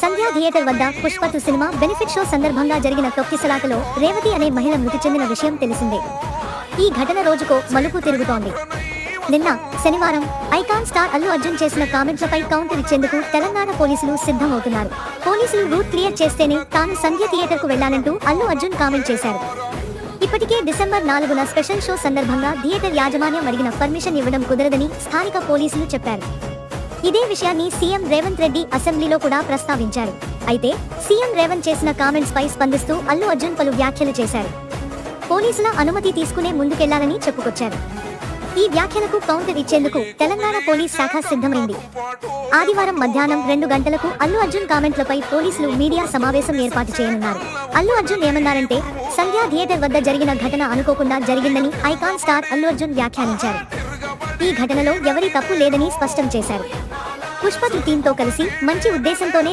సంధ్యా theatre వద్ద Pushpa 2 cinema benefit show సందర్భంగా జరిగిన తొక్కిసలాటలో రేవతి అనే మహిళ మృతి చెందిన విషయం తెలిసిందే. ఈ ఘటన రోజుకో మలుపు తిరుగుతోంది. నిన్న శనివారం ఐకాన్ స్టార్ అల్లు అర్జున్ చేసిన కామెంట్లపై కౌంటర్ ఇచ్చేందుకు తెలంగాణ పోలీసులు సిద్ధమవుతున్నారు. పోలీసులు రూట్ క్లియర్ చేస్తేనే తాను సంధ్య థియేటర్ కు వెళ్లాలంటూ అల్లు అర్జున్ కామెంట్ చేశారు. ఇప్పటికే డిసెంబర్ 4న స్పెషల్ షో సందర్భంగా థియేటర్ యాజమాన్యం అడిగిన పర్మిషన్ ఇవ్వడం కుదరదని స్థానిక పోలీసులు చెప్పారు. ఇదే విషయాన్ని సీఎం రేవంత్ రెడ్డి అసెంబ్లీలో కూడా ప్రస్తావించారు. అయితే సీఎం రేవంత్ చేసిన కామెంట్స్ పై స్పందిస్తూ అల్లు అర్జున్ పలు వ్యాఖ్యలు చేశారు. పోలీసుల అనుమతి తీసుకునే ముందుకెళ్లాలని చెప్పుకొచ్చారు. ఈ వ్యాఖ్యలకు కౌంటర్ ఇచ్చేందుకు తెలంగాణ పోలీస్ శాఖ సిద్ధమైంది. ఆదివారం మధ్యాహ్నం 2 గంటలకు అల్లు అర్జున్ కామెంట్లపై పోలీసులు మీడియా సమావేశం ఏర్పాటు చేయనున్నారు. అల్లు అర్జున్ ఏమన్నారంటే, సంధ్యా థియేటర్ వద్ద జరిగిన ఘటన అనుకోకుండా జరిగిందని ఐకాన్ స్టార్ అల్లు అర్జున్ వ్యాఖ్యానించారు. ఈ ఘటనలో ఎవరి తప్పు లేదని స్పష్టం చేశారు. పుష్ప 2 టీంతో కలిసి మంచి ఉద్దేశంతోనే